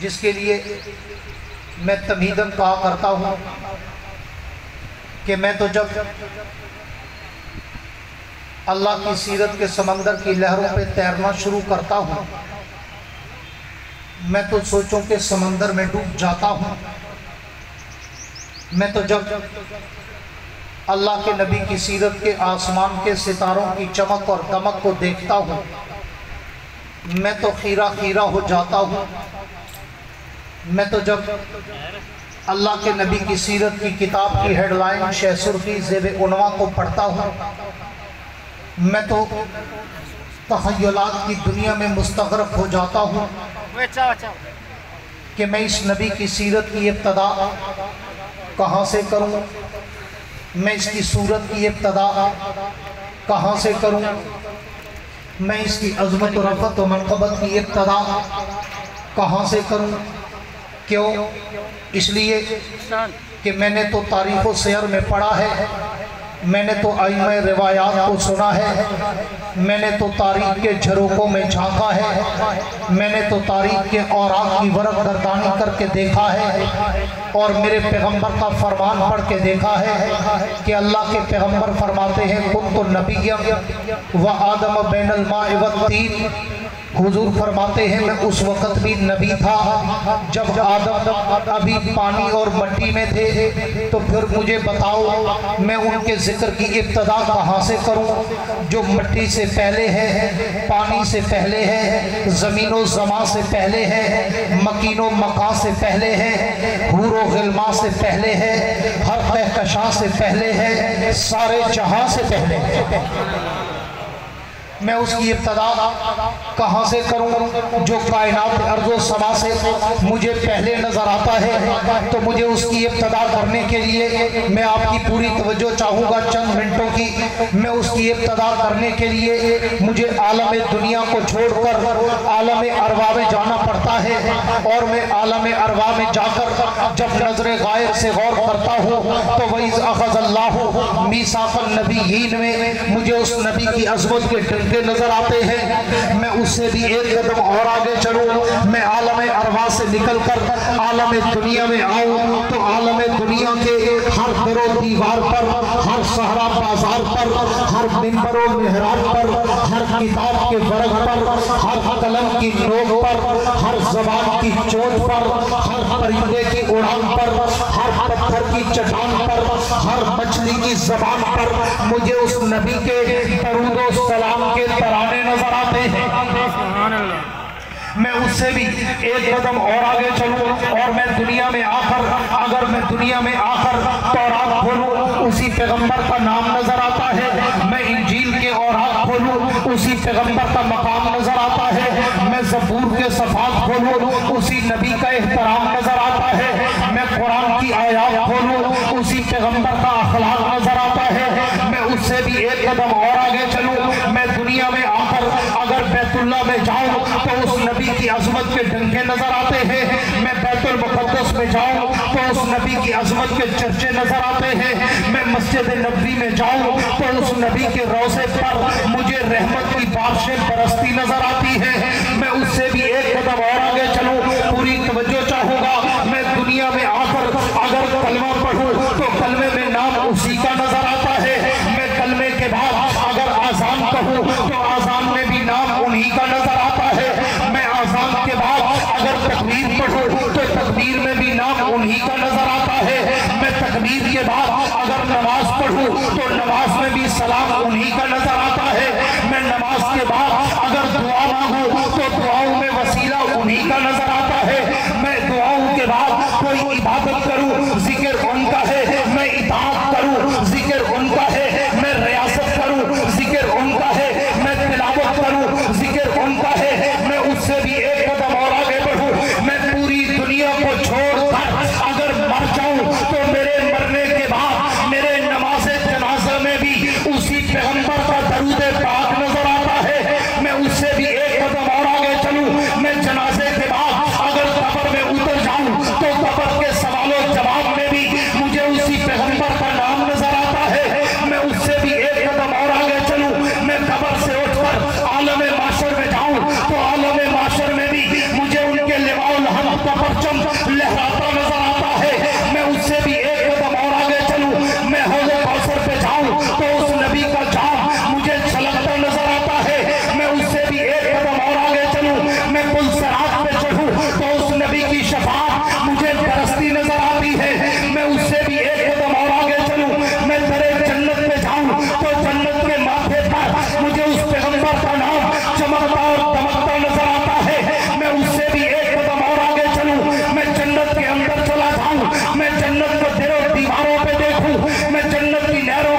जिसके लिए मैं तमहीदन कहा करता हूँ कि मैं तो जब अल्लाह की सीरत के समंदर की लहरों पे तैरना शुरू करता हूँ, मैं तो सोचूं कि समंदर में डूब जाता हूँ। मैं तो जब अल्लाह के नबी की सीरत के आसमान के सितारों की चमक और दमक को देखता हूँ, मैं तो खीरा खीरा हो जाता हूँ। मैं तो जब अल्लाह के नबी की सीरत की किताब की हेडलाइन शहसुर्खी ज़ेब उन्वा को पढ़ता हूँ, मैं तो तख़य्युलात की दुनिया में मुस्तग़रक़ हो जाता हूँ कि मैं इस नबी की सीरत की इब्तिदा कहाँ से करूँ, मैं इसकी सूरत की इब्तिदा कहाँ से करूँ, मैं इसकी अज़मत और रफ़त और मनक़बत की इब्तिदा कहाँ से करूँ। क्यों? इसलिए कि मैंने तो तारीख़ व सियर में पढ़ा है, मैंने तो आइम्मा रिवायात को सुना है, मैंने तो तारीख़ के झरोकों में झांका है, मैंने तो तारीख़ के औराक़ की वरक़ गर्दानी करके देखा है और मेरे पैगम्बर का फरमान पढ़ के देखा है कि अल्लाह के पैगम्बर फरमाते हैं कुन्तु नबिय्यन व आदम बैनल माइ वत्तीन। हुजूर फरमाते हैं मैं उस वक़्त भी नबी था जब आदम अभी पानी और मट्टी में थे। तो फिर मुझे बताओ मैं उनके ज़िक्र की इब्तिदा कहाँ से करूँ जो मट्टी से पहले है, पानी से पहले है, ज़मीनो ज़मा से पहले है, मकीनो मका से पहले है, हूरो गिल्मा से पहले है, हर कहकशां से पहले है, सारे जहां से पहले है। मैं उसकी इब्तिदा कहाँ से करूँ जो कायनात अर्ज़ो समा से मुझे पहले नज़र आता है। तो मुझे उसकी इब्तिदा करने के लिए मैं आपकी पूरी तवज्जो चाहूँगा चंद मिनटों की। मैं उसकी इब्तिदा करने के लिए मुझे आलम दुनिया को छोड़कर आलम अरवा में जाना पड़ता है और मैं आलम अरवा में जाकर जब नज़र गायर से गौर करता हूँ तो वही अख़ज़ल्लाहु मीसाक़न नबिय्यीन में मुझे उस नबी की अज़मत के के नजर आते हैं। मैं उससे भी एक कदम और आगे चलूं, मैं आलम अरवा से निकलकर आलम दुनिया में आऊं तो आलम दुनिया के हर दरो दीवार पर, हर सहरा बाजार पर, हर मिंबर और मेहराब पर, हर किताब के वर्ग पर, हर कलम की नोक पर, हर जबान की चोट पर, हर परिंदे की उड़ान पर, हर पत्थर की चट्टान पर, हर मछली की जबान पर मुझे उस नबी के दरूद व सलाम के तराने नजर आते हैं। मैं उससे भी एक कदम और आगे चलूं और मैं दुनिया में आकर अगर मैं दुनिया में आकर तौरात खोलूं उसी पैगंबर का नाम नजर आता है। मैं इंजील के औरात खोलूं उसी पैगंबर का मकाम नजर आता है। मैं ज़बूर के सफ़ात खोलूं उसी नबी का एहतराम नजर आता है। मैं कुरान की आयात खोलूं उसी पैगंबर का अखलाक नजर आता है। मैं उससे भी एक कदम और आगे चलूं, मैं दुनिया में आकर अगर बैतुल्लाह में जाऊं तो उस नबी की अजमत के डंके नजर आते हैं। मैं बैतुल मुक़द्दस में जाऊं तो उस नबी की अजमत के चर्चे नजर आते हैं। मैं मस्जिद नबवी में जाऊं तो उस नबी के रोज़े पर मुझे रहमत की बारिशें बरसती नजर आती है। मैं उससे भी एक कदम और आगे चलूं, पूरी तवज्जो चाहूंगा। मैं दुनिया में आकर अगर कलमा पढ़ूं तो कलमे में नाम उसी का नजर आता है। मैं कलमे के बाद अगर आज़ान कहूं तो आज़ान में भी नाम उन्हीं का नजर आता है। मैं आज़ान के बाद अगर तकबीर पढ़ूं तो तकबीर में भी नाम उन्हीं का नजर आता है। मैं तकबीर के बाद अगर नमाज पढ़ूं तो नमाज में भी सलाम उन्हीं का नजर आता है। मैं नमाज के बाद अगर दुआ मांगूं तो दुआओं में वसीला उन्हीं का नजर आता है। मैं दुआओं के बाद कोई इबादत करूं जिक्र उनका है। मैं इताअत करूं जिक्र उनका है। मैं रियासत करूं जिक्र उनका है। मैं तिलावत करूं जिक्र उनका है। मैं उससे भी एक कदम और आगे बढ़ूं, मैं पूरी दुनिया को छोड़कर अगर मर जाऊं तो मेरे मरने के बाद मेरे नमाज़े जनाजा में भी उसी पैगंबर का दरूद पाक नजर आता है। मैं उससे भी एक कदम और आगे चलूं, मैं जनाजे के बाद पुलसरात पे चढ़ूं तो उस नबी की शफाअत मुझे बरसती नजर आती है। मैं उससे भी एक कदम और आगे चलूं, मैं दरे जन्नत पे जाऊं तो जन्नत के माथे पर मुझे उस पैगंबर का नाम चमकता और दमकता नजर आता है। मैं उससे भी एक कदम और आगे चलूं, मैं जन्नत के अंदर चला जाऊं, मैं जन्नत को दीवारों पे देखूं, मैं जन्नत की लहरों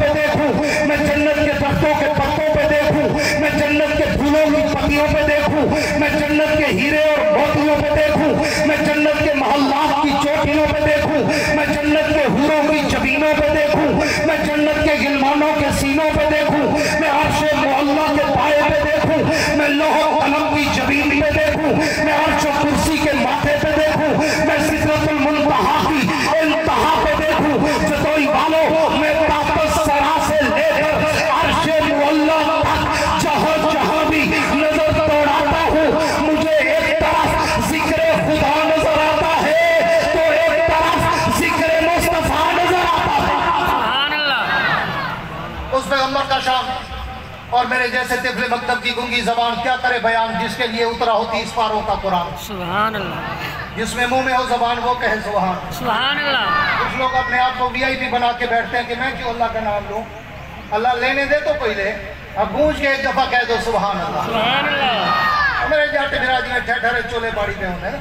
पे देखूं, मैं जन्नत के दरख्तों के पत्तों पे देखूं, मैं जन्नत के फूलों की पत्तियों पे देखूं, मैं जन्नत के हीरे और मोतियों पे देखूं, मैं जन्नत के महल्लात की चोटियों पे देखूं, मैं जन्नत के हूरों की जबीनों पे देखूं, मैं जन्नत के गिलमानों के सीनों पे देखूं, मैं अर्शे मोहल्ला के पाए पे देखूं, मैं लोह कलम की जबीन पे देखूं, मैं अर्श कुर्सी के माथे पे देखूं, मैं सिदरतुल मुंतहा की इंतहा पे देखूं। जतोई वालों, मैं ताकत सरा से लेकर अर्शे मोहल्ला तक जहां जहां भी नजर दौड़ाता हूं, मुझे एक तरफ जिक्र खुदा नजर आता है तो एक तरफ जिक्र मुस्तफा नजर आता है। सुभान अल्लाह। उस पैगंबर का शान और मेरे जैसे तिफले मकतब की गूंगी जबान क्या करे बयान, जिसके लिए उतरा होती इस पारों का कुरान। सुभान अल्लाह। जिसमें मुंह में हो जबान वो कहे सुभान। सुभान अल्लाह। कुछ लोग अपने आप को VIP बना के बैठते हैं कि मैं क्यों अल्लाह का नाम लूं, अल्लाह लेने दे तो कोई ले, अब गूंज के एक दफा कह दो सुभान अल्लाह। सुभान अल्लाह। मेरे जाट बिराजी में ठहरे चोले बाड़ी पे होने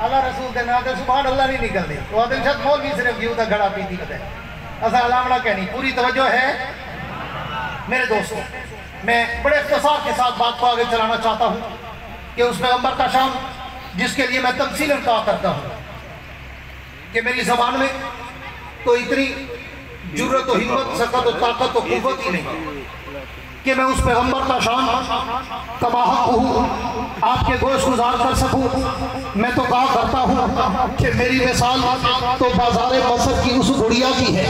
अल्लाह रसूल के नाम से सुभान अल्लाह नहीं निकलती। तो आदिल शद मौलवी सिर्फ घी का घड़ा पीती कदे असा अलामना कहनी पूरी तवज्जो है। मेरे दोस्तों, मैं बड़े इख्तिसार के साथ बात को आगे चलाना चाहता हूँ कि उस पैगंबर का शान जिसके लिए मैं तमसीलन कहा करता हूँ कि मेरी ज़बान में तो इतनी जुर्रत और हिम्मत, सकत और ताकत और कुव्वत ही नहीं कि मैं उस पैगंबर का शान कमाहक हूँ आपके गोश गुजार कर सकूँ। मैं तो कहा करता हूँ कि मेरी मिसाल तो बाज़ार मसर की उस गुड़िया की है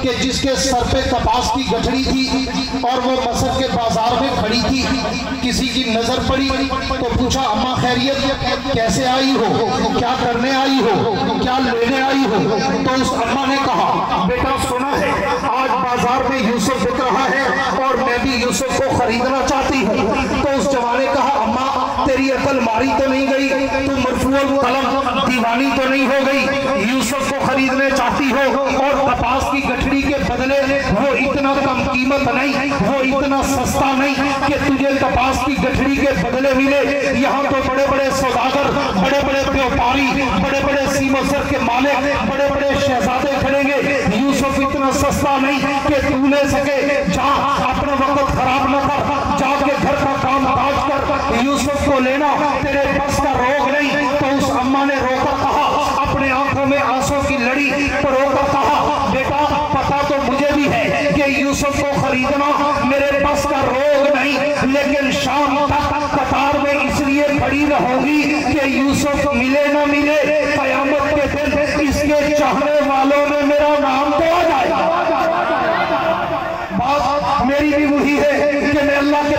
कि जिसके सर पे कपास की गठड़ी थी और वो मसर के बाजार में खड़ी थी। किसी की नज़र पड़ी तो पूछा अम्मा खैरियत, कैसे आई हो, क्या करने आई हो, क्या लेने आई हो। तो उस अम्मा ने कहा बेटा सुना है आज बाजार में यूसुफ बिक रहा है और मैं भी यूसुफ को खरीदना चाहती हूँ। तो उस जवान ने कहा अम्मा तेरी अकल मारी तो नहीं गई, तू मरफूअल कलम दीवानी तो नहीं हो गई, यूसुफ को खरीदने चाहती हो और कपास की गठड़ी के बदले वो इतना कम कीमत नहीं, वो इतना सस्ता नहीं कि तुझे कपास की गठड़ी के बदले मिले। यहाँ तो बड़े बड़े सौदागर, बड़े बड़े व्यापारी, बड़े बड़े सीमसर के मालिक, बड़े बड़े शहजादे खड़ेंगे, यूसुफ इतना सस्ता नहीं कि तू ले सके। जा अपना वक्त खराब न कर, जाके घर का काम काज कर, यूसुफ को लेना तेरे बस का रोग नहीं। तो उस अम्मा ने रोकर कहा, अपने आंखों में आंसू की लड़ी तो रोकर कहा बेटा पता तो मुझे भी है कि यूसुफ को खरीदना मेरे बस का रोग नहीं, लेकिन शाम तक कतार में इसलिए खड़ी रहूंगी कि यूसुफ मिले न मिले, कयामत के दिन इसके चाहने वालों में मेरा नाम तो आ जाएगा। बात मेरी भी वही है कि मैं अल्लाह के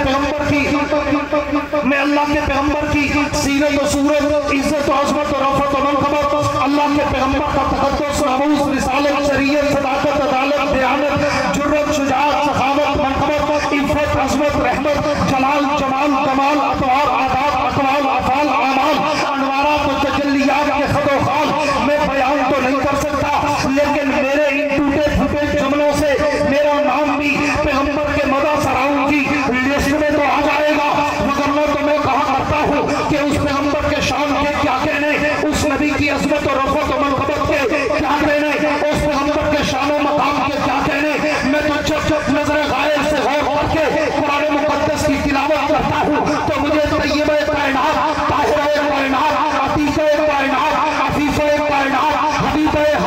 पैगंबर की सीरत और सूरत, इज्जत और अज़मत और रफ़त और मनक़बत, अल्लाह के पैगंबर का तक़द्दुस, नमूस, रिसालत, शरीयत, सदाकत, अदालत, दयानत, जुर्रत, शुजाअत, सखावत, मनक़बत, इफ़्फ़त, अज़मत, रहमत, जलाल, जमाल, कमाल, अतवार, आदाब, अक़वाल, अफ़ाल, आमाल, अनवारात और तजल्लियात के ख़द व ख़ाल मैं बयान तो नहीं कर सकता, लेकिन मेरे इन टूटे फूटे जुमलों से मेरा नाम भी पैगंबर के मदा सराउं की लिस्ट में तो आ जाएगा। वरना तो मैं कहा करता हूँ कि उस पैगंबर के शान के क्या कहने, उस नबी की अज़मत और रफ़त और मनक़बत के क्या कहने, उस पैगंबर के शान और मकाम के क्या कहने। मैं तो जब नजर गायब से गौर करके कुरान मुक़द्दस की तिलावत करता हूँ तो मुझे तय्यबे कायनात, ताहिरे कायनात, अतीक़े कायनात, अफ़ीफ़े कायनात,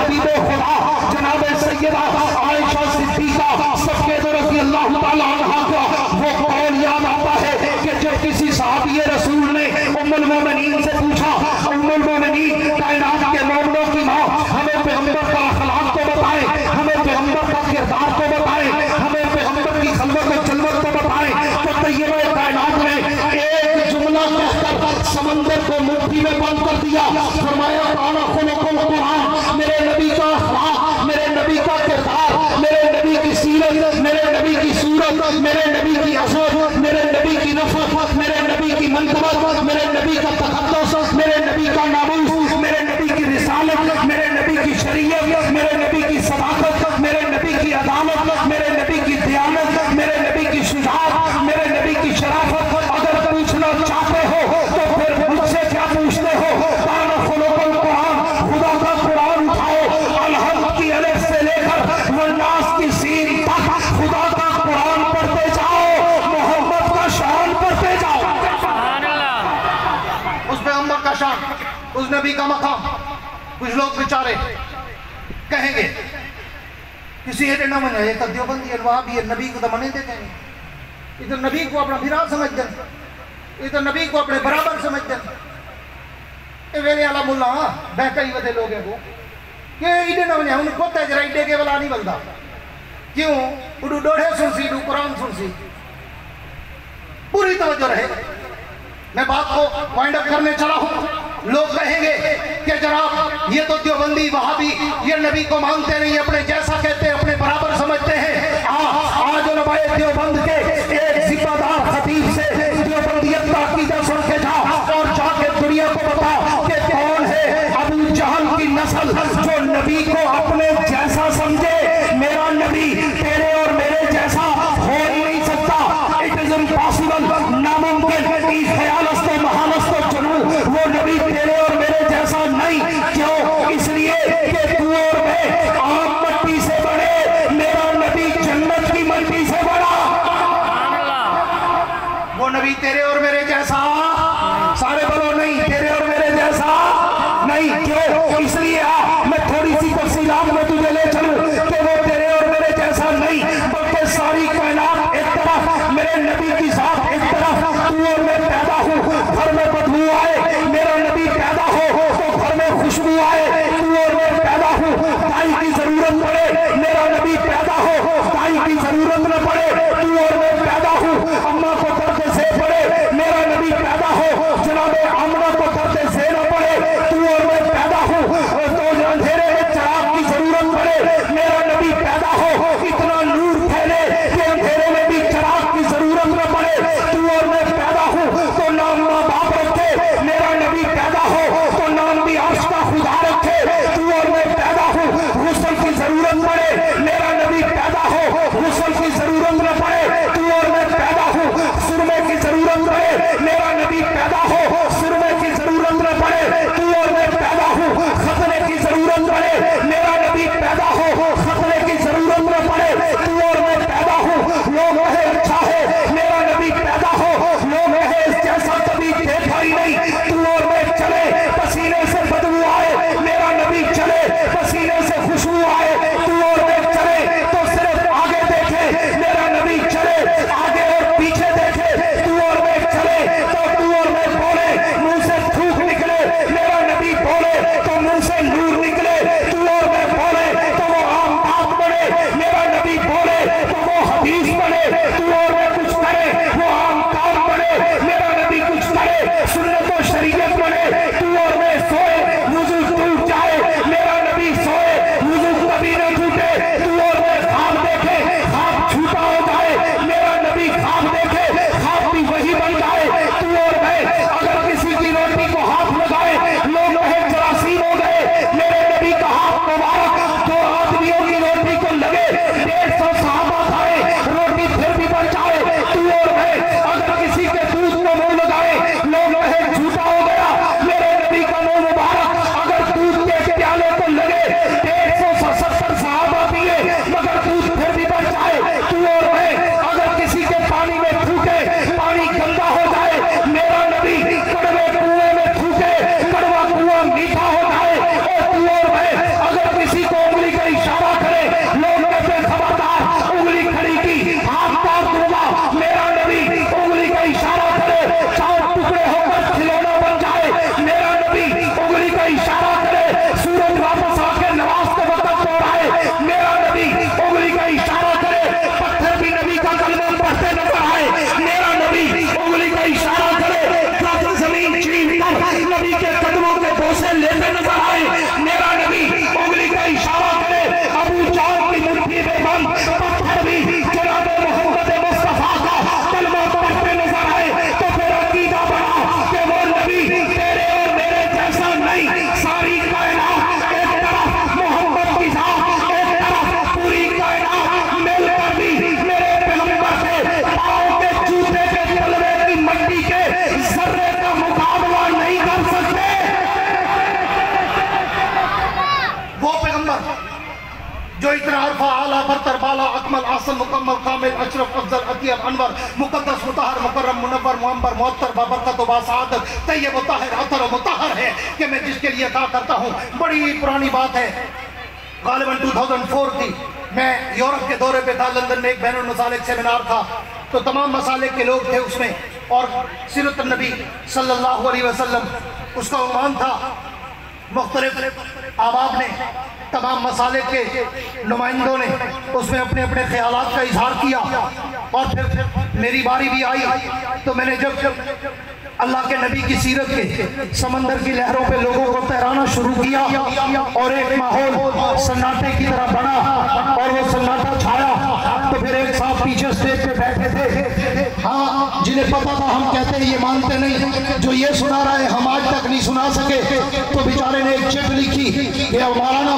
हबीबे खुदा जनाब सैयदा आयशा सिद्दीक़ा सबके रज़ी अल्लाह तआला अन्हा का वो कौल याद आता है कि जब किसी सहाबी रसूल ने उम्मुल मोमिनीन से पूछा, उम्मुल मोमिनीन कायनात के मोमिनों की माँ, हमें पैगंबर का अखलाक तो बताएं, हमें पैगंबर का किरदार तो बताएं, हमें पैगंबर की खलवत और जलवत तो बताएं। तो तय्यबे कायनात में एक जुमला कहकर समंदर को मुट्ठी में बंद कर दिया। फरमाया काना खुलुकुल कुरान, मेरे नबी का अखलाक, मेरे नबी का किरदार, मेरे नबी की सीरत, मेरे नबी की सूरत, मेरे नबी की अज़मत, मेरे नबी की नफ़रत, मेरे नबी की मनक़बत, मेरे शान, उस नबी का मकाम। कुछ लोग बेचारे कहेंगे किसी एडे न मने, ये तो देवबंदी वहाबी है, नबी को तो मने देते हैं, ये तो नबी को अपना विराट समझ दें, ये तो नबी को अपने बराबर समझ दें। ये वेले वाला मुल्ला बहकई वधे लोग को ये इडे न मने, उनको पता है जरा इडे के वाला नहीं बलदा, क्यों उडू डोढ़े सुनसी, उडू कुरान सुनसी, पूरी तवज्जो रहे। मैं बात को वाइंड अप करने चला हूं। लोग कहेंगे कि जनाब ये तो देवबंदी वहाबी ये नबी को मानते नहीं, अपने जैसा कहते हैं, अपने बराबर समझते हैं। आज उलमाए देवबंद के एक जिम्मेदार खतीब से देवबंदियत का अकीदा सुन के जा और जाके दुनिया को बता कि कौन है अबू जहल की नस्ल जो नबी को अपने जैसा समझे। मेरा नबी तेरे और मेरे जैसा हो ही नहीं सकता, इट इज इम्पॉसिबल, नामुमकिन। वो नबी तेरे और मेरे जैसा नहीं, क्यों? इसलिए कि तू और मैं आम मट्टी से बड़े, मेरा नबी जन्नत की मट्टी से बड़ा। वो नबी तेरे और मेरे जैसा, सारे बोलो नहीं, तेरे और मेरे जैसा नहीं, क्यों? इसलिए मैं थोड़ी सी तफसीलात में तुझे ले चलूं कि वो तेरे और मेरे जैसा नहीं, बल्कि सारी कायनात एक तरफ, मेरे नबी की साथ एक तरफ। तू और मैं पैदा हूं, घर में बदबू आए, मेरा नबी पैदा हो तो घर में खुशबू आए। तू और मैं पैदा हूं, दाई की जरूरत पड़े, मेरा नबी पैदा हो, दाई की जरूरत न पड़े। तू और मैं पैदा हूं, अम्मा को दर्द से पड़े, मेरा नबी पैदा हो, जनाबे आमना को दर्द से न पड़े। तू और मैं पैदा हूं तो अंधेरे में चिराग की जरूरत पड़े, मेरा नबी पैदा हो, इतना नूर फैले कि अंधेरे में भी चिराग की जरूरत न पड़े। तू और मैं पैदा हूं तो नाम माँ बाप रखे, मेरा नबी पैदा हो तो नाम भी अर्श का खुदा रखे। तू और मैं पैदा हूं, गुस्ल की जरूरत पड़े, मेरा नबी पैदा हो, गुस्ल की जरूरत न पड़े। तू और मैं पैदा हूं, सुरमे की जरूरत पड़े, मेरा नबी पैदा हो, सुरमे की जरूरत न पड़े। तू और मैं पैदा हूं, खतरे की जरूरत पड़े, मेरा नबी पैदा हो, खतरे की जरूरत न पड़े। तू और मैं पैदा हूं, लोग कहे अच्छा है, मेरा नबी पैदा हो, लोग कहे इस जैसा कभी देखा ही नहीं। तू और मैं चले पसीने से बदबू आए, मेरा नबी चले पसीने से खुशबू आए। तू और मैं चले तो सिर्फ आगे देखे, मेरा नबी चले आगे और पीछे देखे। तू और मैं चले तो तू और मैं बोले मुंह से थूक निकले, मेरा नबी बोले तो मुंह से नूर निकले। तू और मैं बोले तो वो आम बात बने, मेरा नबी बोले तो वो हदीस बने। तू और मैं कुछ करे वो आम काम बने, मेरा नबी कुछ करे सुन्नत और शरीयत बने। तू और मैं सोए वुजू टूट जाए, मेरा नबी सोए वुजू कभी न टूटे। तू और मैं ख्वाब देखे, ख्वाब झूठा हो जाए, मेरा नबी ख्वाब देखे, ख्वाब भी वही बन जाए। तू और मैं अगर किसी की रोटी को हाथ लगाए, लोग कहे जरासीम हो गए, मेरे नबी का हाथ मुबारक दो आदमियों की रोटी को लगे, 150 सहाबा खाए, रोटी फिर भी बन जाए। तू और मैं अगर किसी के दूध को मुंह लगाए, लोग कहे झूठा हो गया, मेरे नबी का मुंह मुबारक अगर दूध के प्याले को लगे, 170 सहाबा पिए मगर दूध फिर भी बन जाए। तू और मैं अगर किसी के पानी में थूके, पानी गंदा हो जाए, मेरा नबी कड़वे कुएं में थूके, कड़वा कुआं मीठा हो जाए। और तू और मैं अगर किसी को उंगली का इशारा करे, लोग कहते खबरदार उंगली खड़ी की, हाथ काट दूंगा, मेरा नबी उंगली का इशारा करे, 4 टुकड़े होकर खिलौना बन जाए, मेरा नबी उंगली का इशारा करे, सूरज वापस आके नमाज के वक्त दोहराए, मेरा नबी उंगली का इशारा करे, पत्थर भी नबी का कलमा पढ़ते नजर आए, मेरा नबी उंगली का इशारा करे, जमीन चीन कर नबी के कदमों के बोसे लेते नजर आए, मेरा नबी उंगली का इशारा करे, अबू जहल की मुट्ठी में बंद पत्थर भी जनाब मोहम्मद मुस्तफा का कलमा पढ़ते नजर आए। तो फिर अकीदा बना कि वो नबी तेरे और मेरे जैसा नहीं, सारी कायनात एक तरफ मोहम्मद की जात, एक तरफ पूरी कायनात मिलकर भी मेरे पैगंबर से पाँव के जूते के तलवे की मट्टी के जर्रे का मुकाबला नहीं कर सकते। रफ़ा आला बरतर बाला अकमल आसन मुकम्मल कामिल अशरफ अफजल अतियब अनवर मुक़द्दस मुतहहर मुकर्रम मुनव्वर मुअम्बर मुअत्तर बाबरकत व बासआदत तय्यब व ताहिर अतर व मुतहहर है कि मैं जिसके लिए अता करता हूँ। बड़ी पुरानी बात है, गालिबन 2004 थी, मैं यूरोप के दौरे पे था, लंदन में एक बैनुल मसालिक सेमिनार था, तो तमाम मसालिक के लोग थे उसमें, और सीरत नबी सल्लल्लाहु अलैहि वसल्लम उसका उन्वान था। मुख्तलिफ आबाब ने, तमाम मसालिक के नुमाइंदों ने उसमें अपने अपने ख्यालात का इजहार किया, और फिर मेरी बारी भी आई तो मैंने जब अल्लाह के नबी की सीरत के समंदर की लहरों पे लोगों को तैराना शुरू किया और एक माहौल सन्नाटे की तरह बना और वो सन्नाटा छाया, तो फिर एक साहब पीछे स्टेज पे बैठे थे, हाँ, जिन्हें पता था हम कहते हैं ये मानते नहीं, जो ये सुना रहा है हम आज तक नहीं सुना सके, तो बेचारे ने एक चिट लिखी कि अब मौलाना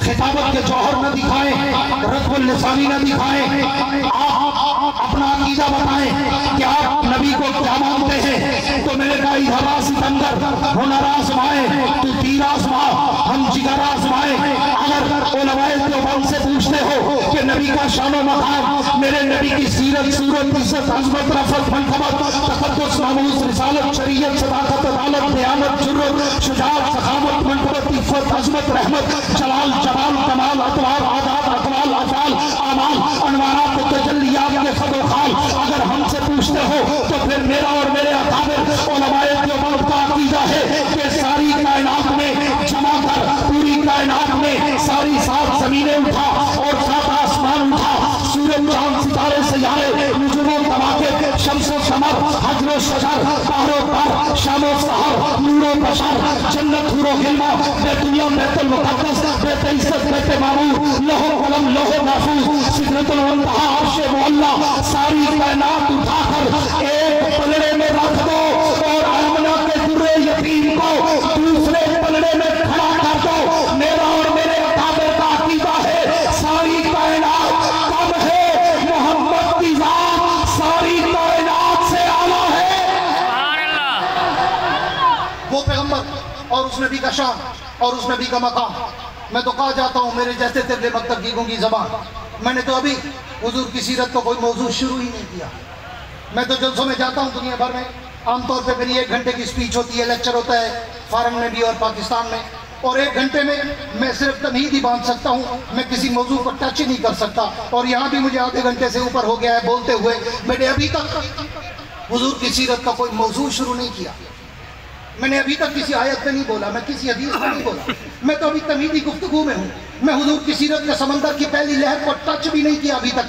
खिताबत के जौहर न दिखाएं, रत्बुल लिसानी न दिखाएं, आप अपना अकीदा बताएं कि आप नबी को क्या मानते हैं। तो मैंने कहा इधर सिकंदर हुनर आज़माए, तू तीर आज़मा, हम जिगर आज़माए। अगर उलमाए देवबंद से पूछते हो कि नबी का शानो मकाम, मेरे नबी की सीरत, सूरत, इज्जत, अज़मत, रफ़त, मनक़बत, तक़द्दुस, नामूस, रिसालत, शरीयत, सदाकत, अदालत, दयानत, जुर्रत, शुजाअत, सखावत, मनक़बत, इफ़्फ़त, अज़मत, रहमत, जलाल, जमाल, कमाल, अतवार, आदाब, अक़वाल, अफ़आल, आमाल, अनवारात, तजल्लियात के फ़ज़्ल ख़ाल अगर हमसे पूछते हो तो फिर मेरा और मेरे अकाबिर उलमाए देवबंद का अक़ीदा है कि सारी कायनात में जमा कर, पूरी कायनात में सारी सात ज़मीनें उठा और सात आसमान उठा, सूरज, चाँद, सितारे, सैयारे, नुजूम, तवाक़िब, शम्स, कमर, हजर, शजर, बहर, बार, शाम, सहर, नूर, बशर, जन्नत, हुर, हिल्मा, बेतुनिया, बैतुल मुक़द्दस, बेत इज़्ज़त, बेत मामूर, लौह कलम, लौह महफूज, सिदरतुल मुंतहा, अर्श मुअल्ला, सारी कायनात उठाकर एक पलड़े में रख दो और आमना के दुर्रे यतीम को दूसरे पलड़े में खड़ा कर दो। मेरा और मेरे अकाबिर का अकीदा है सारी कायनात कब है, मोहम्मद की ज़ात सारी कायनात से आला है। वो पैगंबर और उस नबी का शान और उस नबी का मकाम, मैं तो कहा जाता हूँ मेरे जैसे तिरले मकतब की गूंगी ज़बान, मैंने तो अभी हुजूर की सीरत को कोई मौजू शुरू ही नहीं किया। मैं तो जलसों में जाता हूँ दुनिया भर में, आमतौर पे मेरी 1 घंटे की स्पीच होती है, लेक्चर होता है फारम में भी और पाकिस्तान में, और 1 घंटे में मैं सिर्फ तमहीद ही बांध सकता हूँ, मैं किसी मौजू पर टच ही नहीं कर सकता। और यहाँ भी मुझे आधे घंटे से ऊपर हो गया है बोलते हुए, मैंने अभी तक हुजूर की सीरत का कोई मौजू शुरू नहीं किया। मैंने अभी तक किसी आयत में नहीं बोला, मैं किसी हदीस में नहीं बोला, मैं तो अभी तमीदी गुफ्तगू में हूँ। मैं हुजूर की सीरत के समंदर की पहली लहर को टच भी नहीं किया अभी तक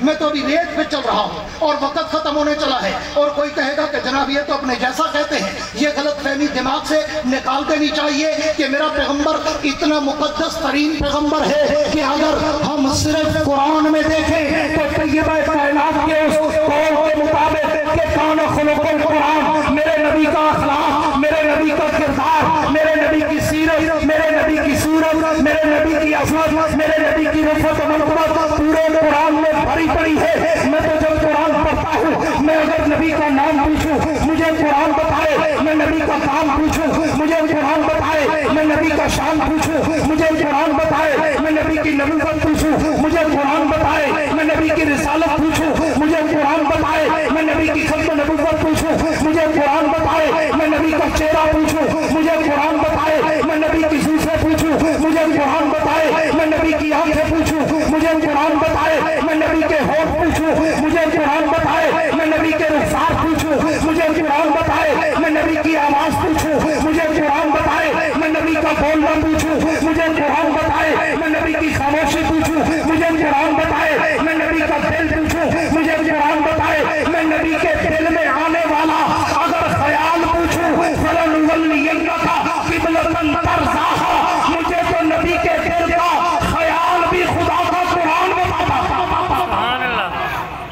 मैं तो अभी रेत पे चल रहा हूँ और वक्त खत्म होने चला है। और कोई कहेगा कि जनाब ये तो अपने जैसा कहते हैं, ये गलत फहमी दिमाग से निकाल देनी चाहिए कि मेरा पैगम्बर इतना मुकद्दस तरीन पैगम्बर है कि अगर हम सिर्फ कुरान में देखें तो तय्यबा कायनात के उस कौल के मुताबिक कि कान खुलुकुल कुरान, मेरे नबी का अखलाक, मेरे नबी का किरदार, मेरे नबी की सीरत, मेरे नबी की सूरत, मेरे नबी की अज़मत, मेरे नबी की रफ़त व मनक़बत पूरे कुरान में भरी पड़ी है। मैं तो जब कुरान पढ़ता हूँ, मैं अगर नबी का नाम पूछूं मुझे कुरान बताए, मैं नबी का काम पूछूं मुझे कुरान बताए, मैं नबी का शान पूछूं मुझे कुरान बताए, मैं नबी की नबूवत पूछूं मुझे कुरान बताए, मैं नबी की रिसालत पूछूं मुझे कुरान बताए, मैं नबी की खत्म नबूवत पूछूं मुझे कुरान बताए, मैं नबी का चेहरा पूछूं मुझे कुरान बताए, मैं नबी की सूफे पूछूं मुझे कुरान बताए, मैं नबी की आंखें पूछूं मुझे कुरान बताए, मैं नबी के होठ पूछूं मुझे कुरान बताए, मैं नबी के रुखसार पूछूं मुझे कुरान बताए, मैं नबी की आवाज पूछूं मुझे कुरान बताए, मैं नबी का बोलना पूछूं मुझे कुरान बताए, मैं नबी की खामोशी पूछूं मुझे कुरान बताए, मैं नबी का दिल पूछूं मुझे कुरान बताए, मैं नबी के दिल में आने वाला अगर ख्याल पूछूं फलनुवल्लियन्नका क़िबलतन तर्ज़ाहा, मुझे तो नबी के दिल का ख्याल भी खुदा का कुरान बताता।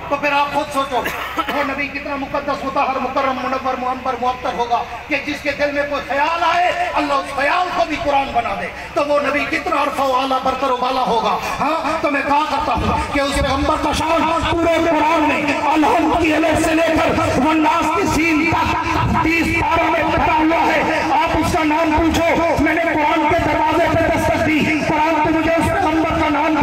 तो फिर आप खुद सोचो वो नबी कितना मुकद्दस मुतहहर मुकर्रम मुनव्वर मुअम्बर मुअत्तर होगा कि जिसके दिल में कोई ख्याल आए अल्लाह उस ख्याल को भी कुरान बना दे, तो वो नबी कितना अरफ़ा व आला बरतर व बाला होगा। हाँ, तो मैं कहा करता हूँ कि उस पैगम्बर का शान पूरे कुरान में अलहम की अलग से लेकर वन्नास की सीन तक 30 पारों में भरा हुआ है। आप उसका नाम पूछो, मैंने कुरान के दरवाजे पे दस्तक दी, कुरान तो मुझे उस पैगम्बर का नाम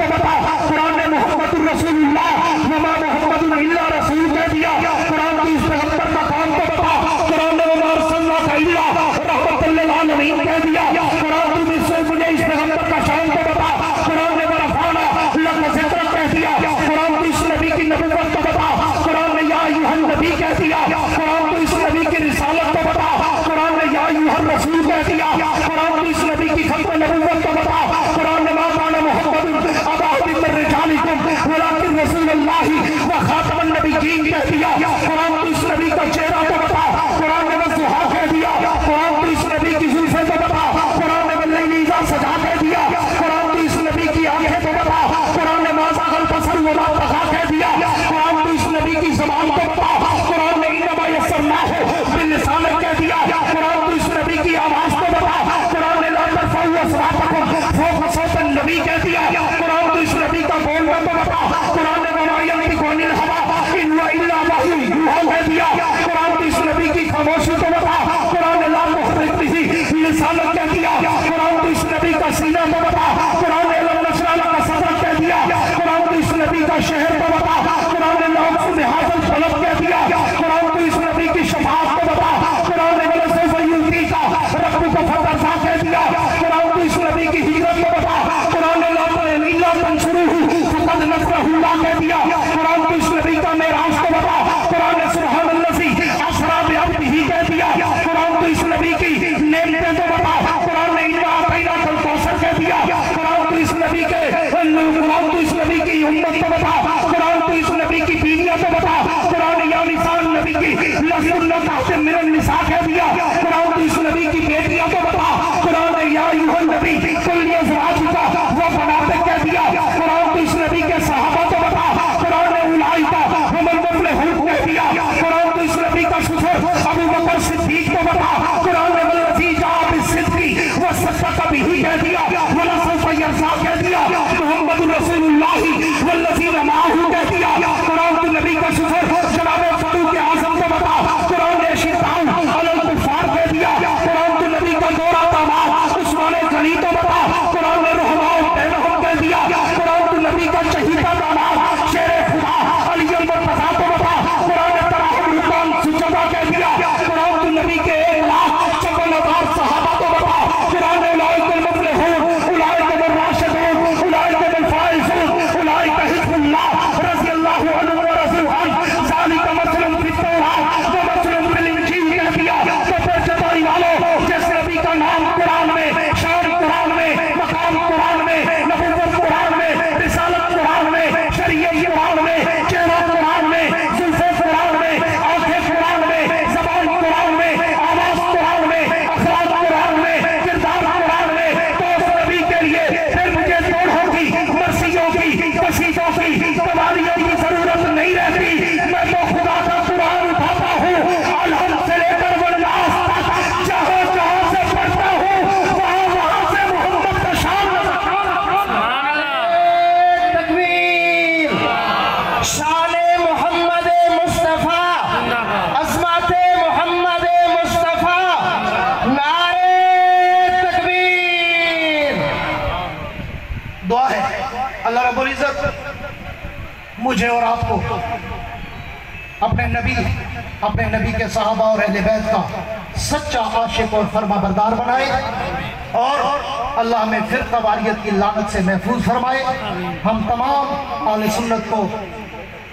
करीम कह दिया। कुरान तुम इससे मुझे इस पैगंबर का शान तो बता। कुरान ने बड़ा फाना लग जिक्र कह दिया। कुरान तो इस नबी की नबूवत तो बता। कुरान ने या अय्युहन नबी कह दिया। कुरान तो इस नबी की रिसालत तो बता। कुरान ने या अय्युहर रसूल कह दिया। कुरान तो इस नबी की खत्म नबूवत तो बता। कुरान ने मा काना मुहम्मदुन अबा अहदिन मिन रिजालिकुम वलाकिन रसूलुल्लाहि व खातमुन नबिय्यीन कह दिया। कुरान तो इस नबी का चेहरा तो बता। कुरान ने वज़ुहा कह दिया। कुरान तो इस नबी की जुल्फ़ें तो बता। कुरान ने वल्लैलि इज़ा सजा कह दिया। कुरान तो इस नबी की आंखें तो बता। कुरान ने मा ज़ागल बसर वमा तग़ा कह दिया। कुरान तो इस नबी की ज़बान तो बता। कुरान ने इन्नमा यस्सरनाहु बिलिसानिक कह दिया। कुरान तो इस नबी की आवाज़ तो बता। कुरान ने ला तर्फ़उ अस्वातकुम फ़ौक़ सौतिन नबी कह दिया। कुरान तो इस नबी का बोलना तो बता। कुरान ने वमा यंतिक़ु अनिल हवा इन हुवा इल्ला वह्युन यूहा कह दिया। कुरान तो इस नबी की खामोशी तो बता। कुरान ने ला तुहर्रिक बिही लिसानक कह दिया। कुरान तो इस नबी का सीना तो बता। कुरान ने लम नशरह लका सदरक कह दिया। कुरान तो इस नबी का शहर तो बता। कुरान ने लौक़ बिहाज़ल फलक कह दिया। कुरान तो इस नबी की शफ़ाअत तो बता। कुरान ने वलसौफ़ युअतीका रब्बुका फ़तरज़ा कह दिया। कुरान तो इस नबी की हिजरत तो बता। कुरान ने ला इल्ला तंसुरूहु फ़क़द नसरहुल्लाह कह दिया। कुरान तो इस नबी का मेराज तो बता। कुरान ने सुब्हानल्लज़ी असरा बिअब्दिही कह दिया। कुरान तो इस नबी की नेमतें तो बता। कुरान ने इन्ना अतैनाकल कौसर कह दिया। कुरान तो इस नबी के कुरान तो इस नबी की उम्मत तो बता। कुरान तो इस नबी की बीवियां तो बता। कुरान ने या निसान नबी की लस्ना तहत मिनन निसा कह दिया। कुरान तो इस नबी की बेटियां तो बता। कुरान ने या अय्युहन नबी कुल अज़वाजिका व बनातिक कह दिया। कुरान तो इस नबी के सहाबा तो बता। कुरान ने उलाइका हुमुल मुफ़लिहून कह दिया। कुरान तो इस नबी का ससुर अबू बकर सिद्दीक तो बता। कुरान ने वल्लज़ी जाअ बिस्सिद्क़ि व सद्दक़ बिही कह दिया। वला सौफ़ यरज़ा कह दिया। मुहम्मदुर रसूलुल्लाहि वल्लज़ीना मअहू कह दिया। कुरान तो नबी का ससुर जनाब फारूक आज़म तो बता। कुरान ने शिताउन अलल कुफ़ार कह दिया। कुरान तो नबी का दोहरा दामाद उस्मान गनी तो बता। कुरान ने रहमाउ बैनहुम कह दिया। कुरान तो नबी का चहीता दामाद शेर खुदा अली मुर्तज़ा तो बता। कुरान ने तराहुम रुकान सुजदा कह दिया। कुरान तो नबी के 1,56,000 सहाबा तो बता। कुरान ने उलाइकल मुफ़लिहून उलाइकल राशिदून उलाइकल फाइज़ून उलाइका हिज़्बुल्लाह रज़ियल्लाहु अन्हु व रज़ू अन्हु ज़ालिका मसलुम फित-तौरात व मसलुम फिल-इंजील कह दिया। तो फिर जताई वालों जिस नबी का नाम कुरान में, शान कुरान में, मकाम कुरान में, नबूवत कुरान में, रिसालत कुरान में, शरीयत कुरान में, चेहरा कुरान में, जुल्फ़े कुरान में, आंखें कुरान में, ज़बान कुरान में, आवाज़ कुरान में, अखलाक कुरान में, किरदार कुरान में, तो उस नबी के लिए फिर मुझे तोड़ों की, मर्सियों की, कसीदों की, कवालियों की जरूरत नहीं रहती। मैं तो खुदा का कुरान उठाता हूँ, अलहम से लेकर वन्नास तक, जहाँ जहाँ से पढ़ता हूँ वहाँ वहाँ से मोहम्मद का शान तकबीर, शाने मोहम्मद मुस्तफ़ा, अज़मते मोहम्मद मुस्तफ़ा, नारे तकबीर। दुआ है अल्लाह रब्बुल इज़्ज़त मुझे और आपको अपने नबी के सहाबा और अहले बैत का सच्चा आशिक और फरमाबरदार बनाए और अल्लाह में फिरका वारियत की लानत से महफूज फरमाए। हम तमाम आले सुन्नत को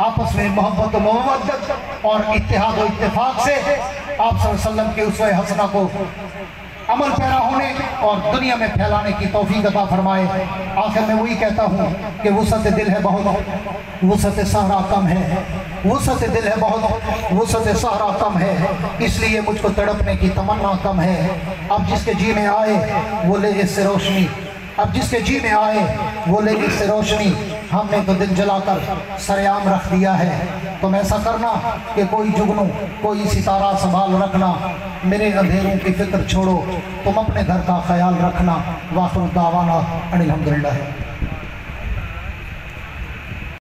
आपस में मोहब्बत व मवद्दत और इत्तेहाद व इत्तेफाक से आप सल्लल्लाहु अलैहि वसल्लम के उसवे हसना को अमल पैरा होने और दुनिया में फैलाने की तौफीक अता फरमाए। आखिर में वही कहता हूँ कि वुसअत दिल है बहुत, वुसअत सहरा कम है। वुसअत दिल है बहुत, वुसअत सहरा कम है, इसलिए मुझको तड़पने की तमन्ना कम है। अब जिसके जी में आए वो ले इससे रोशनी, अब जिसके जी में आए वो ले इससे रोशनी। हमने तो दिल जलाकर सरेआम रख दिया है। तुम ऐसा करना कि कोई जुगनू कोई सितारा संभाल रखना, मेरे अंधेरों की फिक्र छोड़ो, तुम अपने घर का ख्याल रखना। वाखिर दावाना अनिल हम्दुलिल्लाह।